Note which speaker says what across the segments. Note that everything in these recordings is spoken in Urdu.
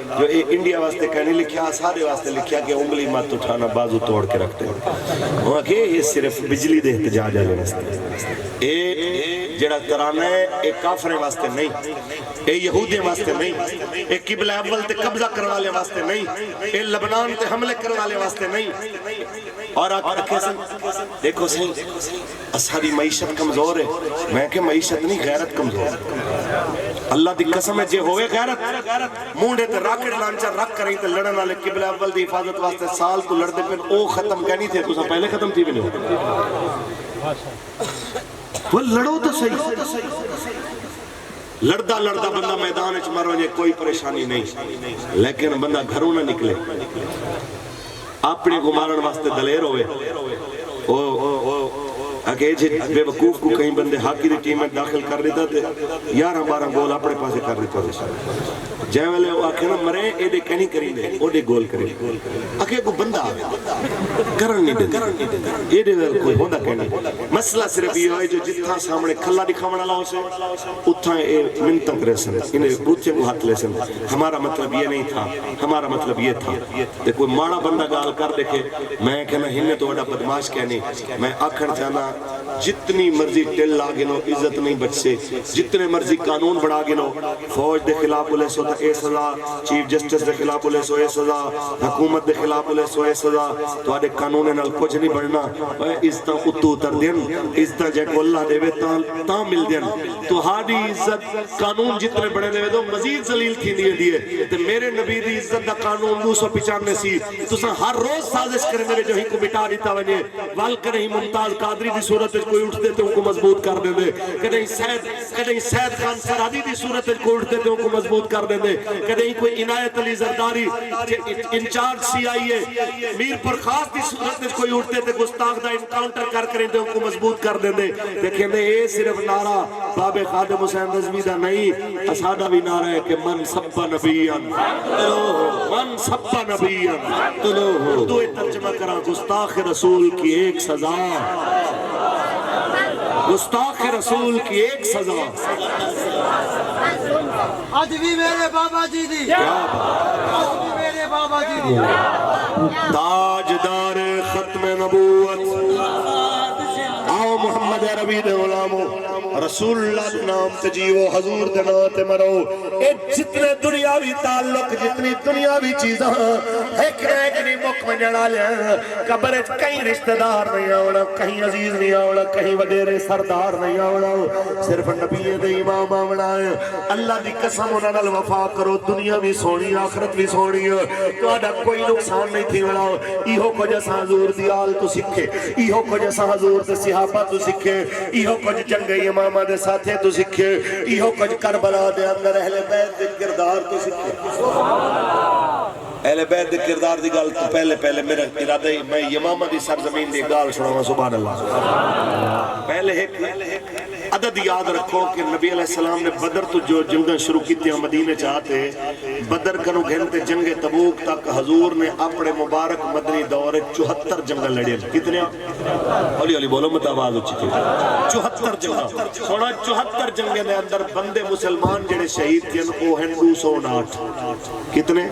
Speaker 1: جو انڈیا واسطے کہنے لکھیا سارے واسطے لکھیا کہ انگلی مت اٹھانا بازو توڑ کے رکھتے وہاں کہ یہ صرف بجلی دے احتجاج آنے واسطے ایک جڑا ترانہ ہے ایک کافرے واسطے نہیں اے یہودی واسطے نہیں اے قبلہ اول تے قبضہ کرنے والے واسطے نہیں اے لبنان تے حملے کرنے والے واسطے نہیں اور دیکھو صحیح اساری معیشت کمزور ہے میں کہ معیشت نہیں غیرت کمزور ہے اللہ دی قسم ہے جے ہوئے غیرت مونڈے تے راکٹ لانچر رکھ کریں تے لڑن والے قبلہ اول دی حفاظت واسطے سال تو لڑ دے پھر او ختم کہنی تھے تو پہلے ختم تھی بھی نہیں وہ لڑو تو صحیح لڑدا لڑدا بندہ میدان اچ مرو جے کوئی پریشانی نہیں لیکن بندہ گھروں نہ نکلے اپنے کو مارن واسطے دلیر ہوئے اگے جے بے وقوف کو کہیں بندے ہاکی دی ٹیم میں داخل کر دیتا تھے 11-12 گول اپنے پاسے کر دیتا تھے جائے والے وہ آکھے نا مرے اے دے کہیں کریں دے او دے گول کریں آکھے کو بندہ آگے کرن نہیں دے اے دے کوئی ہوندہ کہنے مسئلہ صرف یہ ہوئے جو جتنا سامنے کھلا دکھاونا لاؤ سے اتنا اے منتق رسن انہیں بوچے کو ہاتھ لیسن ہمارا مطلب یہ نہیں تھا ہمارا مطلب یہ تھا تے کوئی ماڑا بندہ گال کر دیکھے میں کہنا ہننے تو وڈا بدماش کہنی میں آکھر جانا جتنی مرضی ٹل آگے نو عزت نہیں بچ سے جتنے مرضی قانون بڑھا گے نو فوج دے خلاف بولے سو اے سزا چیف جسٹس دے خلاف بولے سو اے سزا حکومت دے خلاف بولے سو اے سزا تو آدھے قانون نال کچھ نہیں بڑھنا اس تا اتو اتر دین اس تا جے کو اللہ دے وے تا مل دین تو ہاڑی عزت قانون جتنے بڑھے دے وے تو مزید ذلیل تھی دیئے تے میرے نبی دی عزت دا قانون 295 سی تو سا ہر روز سازش کرنے دے جو ہی کو مٹا دیتا وجہ وال کریں ممتاز قادری دی صورت کوئی اٹھتے تھے ان کو مضبوط کر دیں دے کدہیں سید خان سرادی دی صورت کوئی اٹھتے تھے ان کو مضبوط کر دیں دے کدہیں کوئی عنایت علی زرداری انچارج سی آئی ہے میر پرخاص دی صورت کوئی اٹھتے تھے گستاخ دا انکاؤنٹر کر کریں دے ان کو مضبوط کر دیں دے دیکھیں دے اے صرف نعرہ باب خادم حسین رضوی دا نہیں اسادہ بھی نعرہ ہے کہ من سب نبیان من سب نبیان اردو ترجمہ کرا گستاخ رسول کی ایک سزا گستاخ رسول کی ایک سزا
Speaker 2: آج بھی میرے بابا جی دی آج بھی میرے بابا جی دی
Speaker 1: تاجدار ختم نبوت آؤ محمد عربی دے غلامو رسول اللہ دے نام تجیو حضور دے نام تے مرو اے جتنے دنیاوی تعلق جتنی دنیاوی چیزاں ایک نہیں مک میں جڑا لیا قبر کہیں رشتہ دار نہیں آوڑا کہیں عزیز نہیں آوڑا کہیں وڈیرے سردار نہیں آوڑا صرف نبی دے امام آوڑا ہے اللہ دی قسم انہاں نال وفا کرو دنیا بھی سونی آخرت بھی سونی تو آدھا کوئی نقصان نہیں تھی وڑا ایہو کو جیسا حضور دی آل تو سکھے ایہو کو جیسا حضور دے صحابہ تو سکھے ایہو کو جنگ امامہ دے ساتھے تو سکھے ایہو کو کربلا دے اندر اہل بیت دے کردار تو سکھے اہل بیت دے کردار دی گال تو پہلے میرا ارادہ ہی میں امامہ دی سرزمین دی گال سناوا سبحان اللہ پہلے ایک عدد یاد رکھو کہ نبی علیہ السلام نے بدر تو جو جنگیں شروع کی تھی مدینے چاہتے بدر کنو گھنٹے جنگ تبوک تک حضور نے اپنے مبارک مدنی دور 74 جنگیں لڑے کتنے اولی اولی بولو مت آواز اچھی تھی 74 جنگیں سونا 74 جنگیں دے اندر بندے مسلمان جڑے شہید تھے وہ ہیں 209 کتنے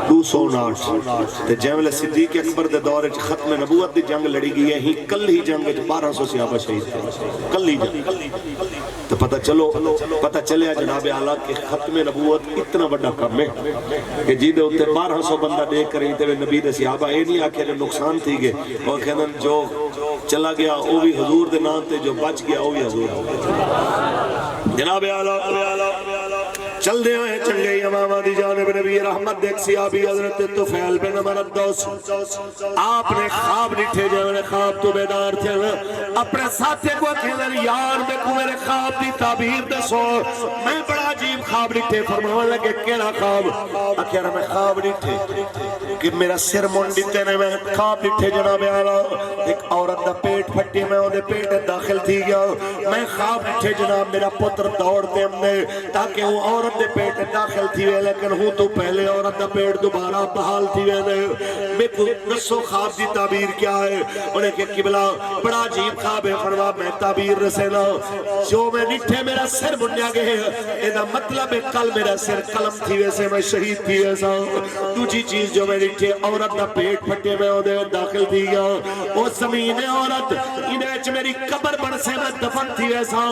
Speaker 1: 209 تے جیمل صدیق اکبر دے دور ختم نبوت دی جنگ لڑی گئی ہے ہی کل ہی جنگ 1200 صحابہ شہید تھے کل ہی جنگ تو پتہ چلیا جناب اعلیٰ کہ ختم نبوت اتنا بڑا کم ہے کہ جی دے ہوتے 1200 بندہ دیکھ کر ہی نبی دے صحابہ اے نہیں آکھے جو نقصان تھی گئے اور کہنا جو چلا گیا وہ بھی حضور دے نام تے جو بچ گیا وہ بھی حضور جناب اعلیٰ چل دے ہوئے چنگے امامہ دی جانب نبی رحمت دیکھ صحابی حضرت طفیل بن مرد دوس آپ نے خواب نٹھے جانے خواب تو بیدار تھے اپنے ساتھے کو کھیلن یار میں کو میرے خواب دی تعبیر دے سو میں بڑا عجیب خواب نٹھے فرمان لگے کیڑا خواب اکھیر میں خواب نٹھے کہ میرا سر منڈیتے نے میں خواب نٹھے جناب اعلیٰ ایک عورت دا پیٹ پھٹی میں وہ پیٹ داخل تھی گیا میں خواب نٹھے جناب میرا پتر دوڑتے ہم نے تاکہ وہ عورت دے پیٹ داخل تھی وے لیکن ہوں تو پہلے عورت دا پیٹ دوبارہ بحال تھی وے میں کو نسو خواب دی تعبیر کیا ہے انہیں کہ قبلہ بڑا عجیب خواب ہے فرما میں تعبیر رسینا جو میں نٹھے میرا سر بنیا گئے ایدہ میرا مطلب ہے کل میرا سر قلم تھی ویسے میں شہید تھی ویسا دوجی چیز جو میں نیچے عورت دا پیٹ پھٹے میں ہو دے داخل تھی گیا وہ زمین عورت انہیں میری قبر بن سے میں دفن تھی ویسا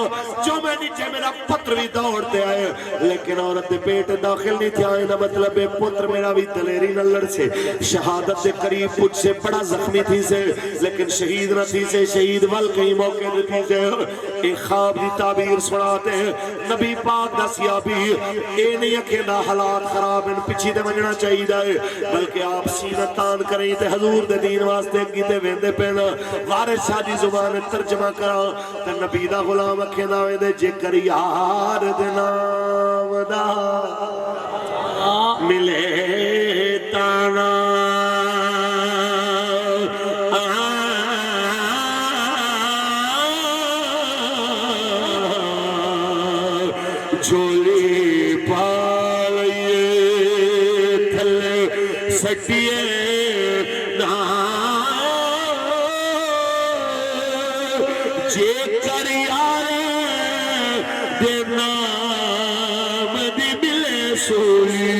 Speaker 1: جو میں نیچے میرا پتر بھی دوڑتے آئے لیکن عورت دے پیٹ داخل نہیں تھی آئے نا مطلب ہے پتر میرا بھی دلیری نہ لڑ سے شہادت دے قریب پچھ سے بڑا زخمی تھی سے لیکن شہید نہ تھی سے شہید ول کہیں موقع دے تھی سے ایک خواب دی تعبیر سناتے ہیں نبی پاک دا سیابی اے نہیں اکھینا حالات خراب ان پچھی دے منجنا چاہی دائے بلکہ آپ سینہ تان کریں تے حضور دے دین واسطے کی تے ویندے پینا وارث شاہدی زبان ترجمہ کرا تے نبی دا غلام اکھینا ویندے جے کر یار دے نام دا ملے تانا جھولی پالئیے تھلے سٹیے نا جے کر یار دے نام دی ملے سوئی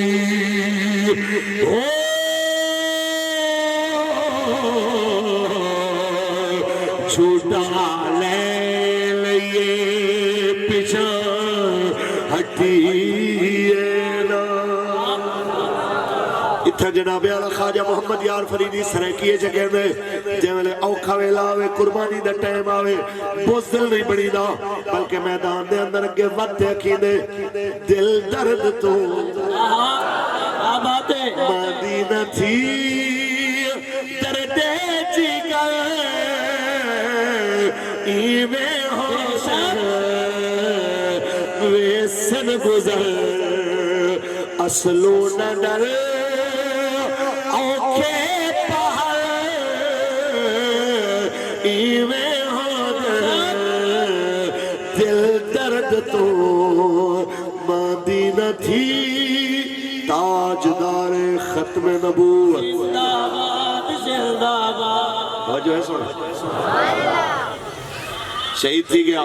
Speaker 1: چھوٹا لے لئیے پیچھا اتھا جناب اعلی خواجہ محمد یار فریدی سرائکیے جگہ میں جیولے اوکھا ویلا آوے قربانی دا ٹائم آوے بزدل نہیں بڑی دا بلکہ میدان دے اندر کے وقت اکیدے دل درد تو مدینہ تھی درد جگر ایویں ہو ویسن گزر اصلو نہ ڈر اوکھے پہر ایویں ہو دل درد تو مدینہ تھی تاجدار ختم نبوت جو ہے سونا شہید تھی گیا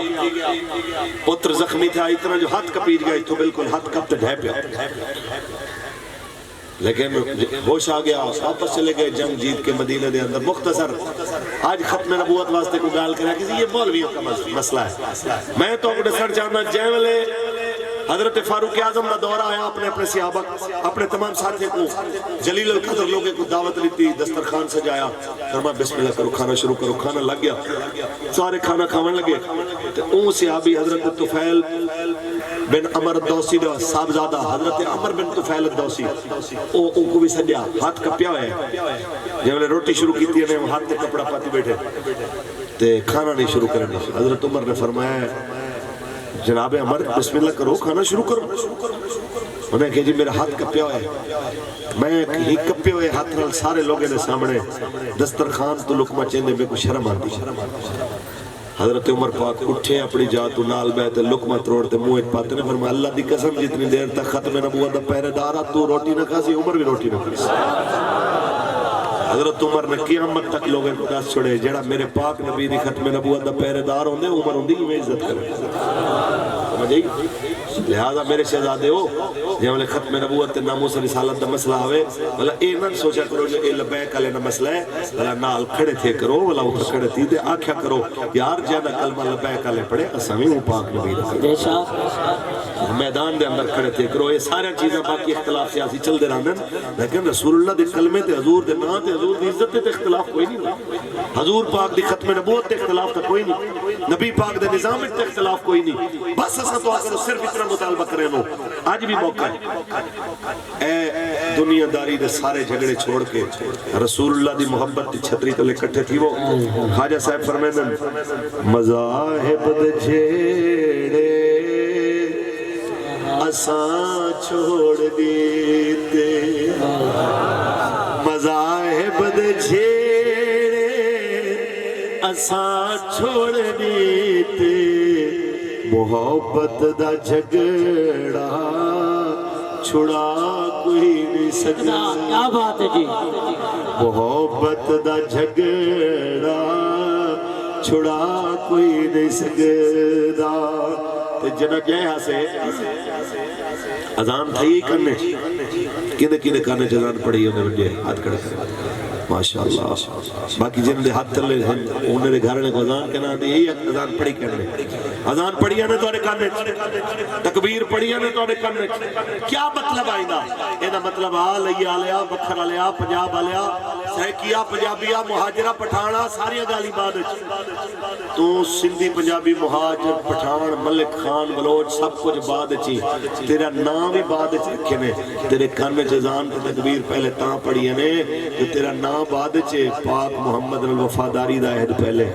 Speaker 1: پتر زخمی تھا اتنا جو ہاتھ کپیج گیا تو بالکل ہاتھ کپ تے ڈھے پیا لیکن ہوش آ گیا واپس چلے گئے جنگ جیت کے مدینہ دے اندر مختصر آج ختم نبوت واسطے کو گال کرا کسی یہ مولویوں کا مسئلہ ہے میں تو اپنے سر چاہنا جیولے حضرت فاروق اعظم کا دورہ آیا اپنے صحابہ اپنے تمام ساتھی کو جلیل القدر لوگوں کو دعوت لیتی دسترخوان سجایا فرمایا بسم اللہ کرو کھانا شروع کرو کھانا لگ گیا سارے کھانا کھاون لگے تو اون صحابی حضرت طفیل بن عمر الدوسی دا صاحبزادہ حضرت عمر بن طفیل الدوسی ان کو بھی سجا ہاتھ کپیا ہوئے جب نے روٹی شروع کی تھی انہیں ہاتھ تے کپڑا پاتی بیٹھے تے کھانا نہیں شروع کرنے حضرت عمر نے فرمایا جناب عمر بسم اللہ کرو کھانا شروع کرو انہیں کہا جی میرا ہاتھ کپیا ہوئے میں ہی کپے ہوئے ہاتھ نال سارے لوگوں نے سامنے دسترخوان تو لقمہ چیندے میں کو شرم آتی حضرت عمر پاک اٹھے اپنی جاتو نال بیتے لقمہ تروڑتے موہت پاتے نے فرمایا اللہ دی قسم جتنی دیر تک ختم نبوت دا پہرے دارا تو روٹی نہ کھاسی عمر بھی روٹی نہ کھاسی حضرت عمر نے قیامت تک لوگوں کو دس چھوڑے جڑا میرے پاک نبی دی ختم نبوت دا پہرے دار ہوندے عمر ہوندی میں عزت کرے سمجھے لہذا میرے شہزادے ہو جب لے ختم نبوت تے ناموس رسالت دا مسئلہ ہوئے والا اے نہ سوچا کرو جو اے لبیک علیہ مسئلہ ہے والا نال کھڑے تھے کرو والا اوپر کھڑے تھی تے آکھیا کرو یار جیدہ کلمہ لبیک علیہ پڑھے اسامی ہوں پاک نبی دا میدان دے اندر کھڑے تھے کرو یہ سارے چیزیں باقی اختلاف سیاسی چل دے رہنے لیکن رسول اللہ دے کلمے تے حضور دے نا تے حضور دی عزت تے اختلاف کوئی نہیں حضور پاک دی ختم نبوت تے اختلاف تے کوئی نہیں نبی پاک دے نظام تے اختلاف کوئی نہیں بس اسا تو آکر صرف اتنا مطالبہ کرے لو آج بھی موقع ہے اے دنیا داری دے سارے جھگڑے چھوڑ کے رسول اللہ دی محبت دی چھتری تلے کٹھے تھی وہ خواجہ صاحب فرمیدن مذاہب دے جھیڑے اساں چھوڑ دیتے مذاہب دے جھیڑے اساں چھوڑ دیتے محبت دا جھگڑا چھڑا کوئی نہیں سکتا
Speaker 2: کیا بات ہے جی
Speaker 1: محبت دا جھگڑا چھڑا کوئی نہیں سکتا جنہ جے ہاں سے اذان تھی کرنے کنے کنے کرنے اذان پڑھی انہیں بندے ہاتھ کھڑے کرے ماشاءاللہ باقی جن دے ہاتھ تلے انہیں دے گھرنے کو اذان کہنا دی یہی اذان پڑھی کرنے اذان پڑھی آنے تو انہیں کرنے تکبیر پڑھی آنے تو انہیں کرنے کیا مطلب آئینا اینا مطلب آلیا آلیا بکھر آلیا پنجاب آلیا سہکیا پنجابیا مہاجرہ پٹھانا ساری گالی بعد تو سندھی پنجابی مہاجر پٹھان ملک خان بلوچ سب کچھ بعد چی تیرا نام بھی بعد چی رکھے نے تیرے کان میں جزان کی تکبیر پہلے تاں پڑھی نے جو تیرا نام بعد چی پاک محمد الوفاداری دا عہد پہلے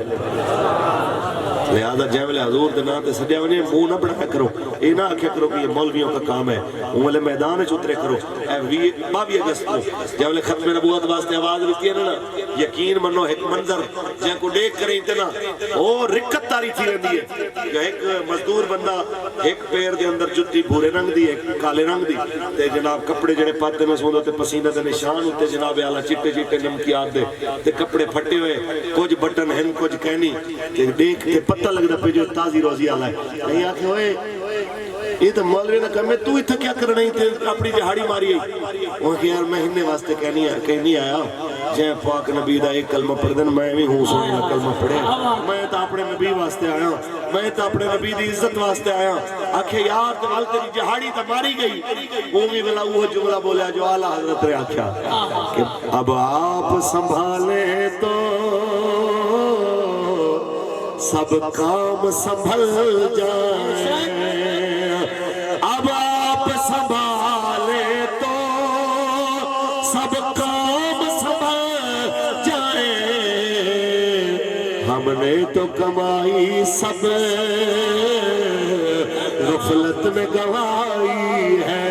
Speaker 1: لہذا جیولے حضور دینا تے سجے ونجے منہ نہ بڑھا کرو اے نہ آکھیا کرو کہ یہ مولویوں کا کام ہے انہوں میدان اترے کرو اے 22 اگست کو جیولے ختم نبوت واسطے آواز رکھتی ہے نا یقین منو ایک منظر جن کو دیکھ کریں اتنا او رکت تاری تھی رہی ہے کہ ایک مزدور بندہ ایک پیر دے اندر جتی بھورے رنگ دی ایک کالے رنگ دی تے جناب کپڑے جڑے پاتے میں سوندو تے پسینہ دے نشان ہوتے جناب اعلیٰ چٹے چٹے نمکیات دے تے کپڑے پھٹے ہوئے کچھ بٹن ہیں کچھ کہنی تے دیکھ تے پتہ لگ دا پہ جو تازی روزی آلہ ہے نہیں آکھے ہوئے یہ تو مولوی نہ کہا تو اتھا کیا کر رہی تھے اپنی جہاڑی ماری ہے وہ کہ یار میں ہنے واسطے کہنی آیا جائے پاک نبی دا ایک کلمہ پڑھ دن میں بھی ہوں سوئی نہ کلمہ پڑھے میں تا اپنے نبی واسطے آیا میں تا اپنے نبی دی عزت واسطے آیا آکھے یار تو تیری جہاڑی تا ماری گئی وہ بھی بلا وہ جملہ بولیا جو آلہ حضرت رہا کیا کہ اب آپ سنبھالے تو سب کام سنبھل جائیں اب آپ سنبھالے تو سب کام سنبھل جائیں ہم نے تو کمائی سب غفلت میں گوائی ہے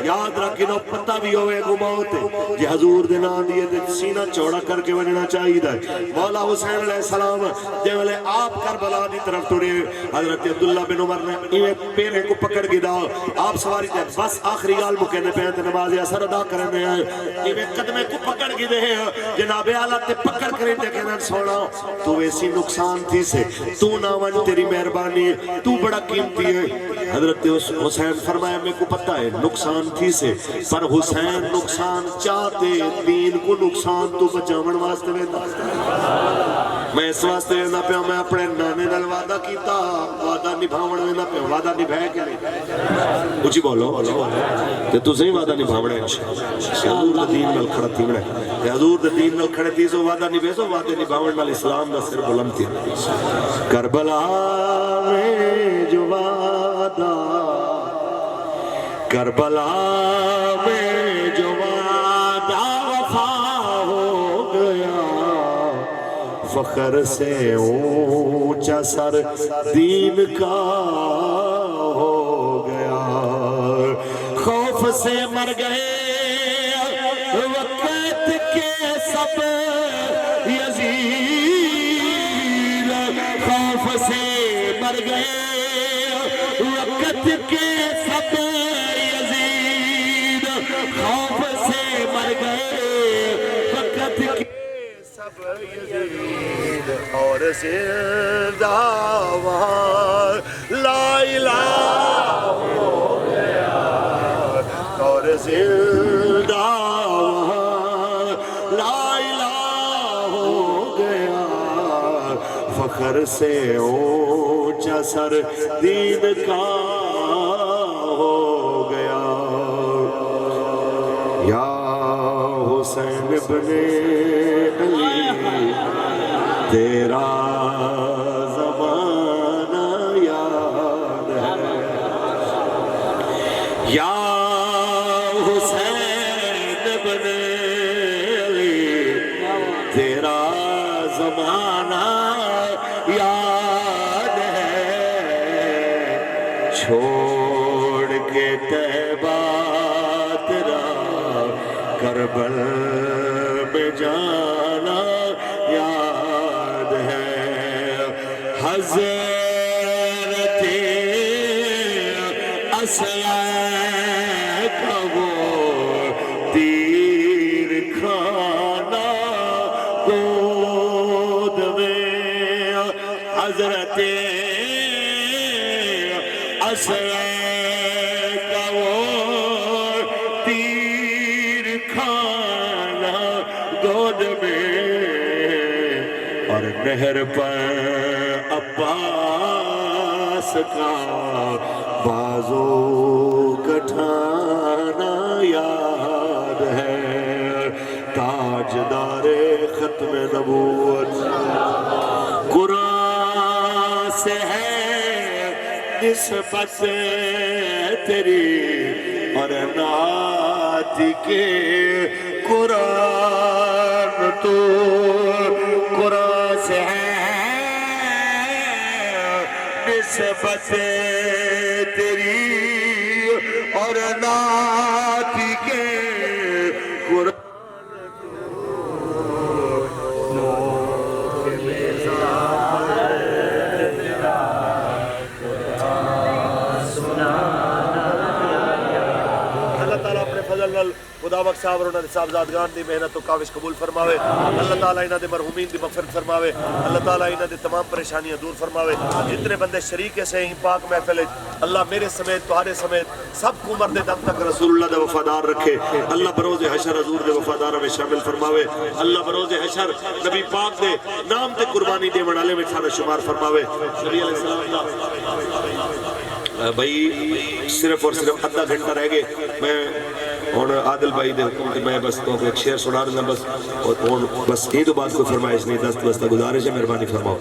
Speaker 1: یاد رکھنا پتہ بھی ہوئے گو موت جی حضور دینا دیئے دے سینہ چوڑا کر کے وننا چاہیے دا مولا حسین علیہ السلام جے والے آپ کربلا دی طرف توڑے حضرت عبداللہ بن عمر نے ایوے پیرے کو پکڑ گی دا آپ سواری دے بس آخری گال مکہنے پہنتے نماز اثر ادا کرنے آئے ایوے قدمے کو پکڑ گی دے جناب اعلیٰ تے پکڑ کریں دے کہنا سونا تو ویسی نقصان تھی سے تو ناون تیری مہربانی تو بڑا قیمتی ہے حضرت حسین فرمایا میں کو پتہ ہے نقصان تھی سے پر حسین نقصان چاہتے دین کو نقصان تو بچاون واسطے میں اس واسطے ویندہ پہ میں اپنے نانے نال وعدہ کیتا وعدہ نبھاون ویندہ پہ وعدہ نبھائے کے نہیں اچھی بولو کہ تو صحیح وعدہ نبھاون ہے حضور دا دین نال کھڑا تھی مڑے کہ حضور دا دین نال کھڑے تھی سو وعدہ نبھے سو وعدہ نبھاون نال اسلام دا سر بلند تھی کربلا میں جو وعدہ کربلا میں جو وعدہ وفا ہو گیا فخر سے اونچا سر دین کا ہو گیا خوف سے مر گئے وقت کے سب یزید خوف سے مر گئے وقت کے سب یزید خوف سے مر گئے وقت کے سب یزید اور زندہ وہاں لا الہ ہو گیا اور زندہ وہاں لا الہ ہو گیا فخر سے اونچا سر دین کا ہو گیا یا حسین ابن علی تیرا زمانہ یاد ہے یا حسین ابن علی تیرا زمانہ یاد ہے چھوڑ کے طیبہ تیرا کربل میں جانا یاد ہے حضرت اسلحہ کا وہ تیر کھانا گود میں حضرت اسلحہ نہر پر عباس کا بازو کٹھانا یاد ہے تاجدار ختم نبوت قرآن سے ہے نسبت تیری اور نعت کے قرآن تو قرآن سے ہے نسبت تیری اور نعت کے قرآن خدا بخش صاحب اور انہوں نے صاحبزادگان دی محنت تو کاوش قبول فرماوے اللہ تعالیٰ انہوں نے مرحومین دی مغفرت فرماوے اللہ تعالیٰ انہوں نے تمام پریشانیاں دور فرماوے جتنے بندے شریک سے ہیں پاک محفل اللہ میرے سمیت تمہارے سمیت سب کو مرد دم تک رسول اللہ دے وفادار رکھے اللہ بروز حشر حضور دے وفاداروں میں شامل فرماوے اللہ بروز حشر نبی پاک دے نام تے قربانی دے منالے میں تھانا شمار فرماوے نبی علیہ السلام بھائی صرف اور صرف آدھا گھنٹہ رہ گئے میں اور عادل بھائی دے حکم کہ میں بس تو ایک شعر سنا رہا بس اور بس یہ تو بات کو فرمائش نہیں دست گزارش ہے مہربانی فرماؤ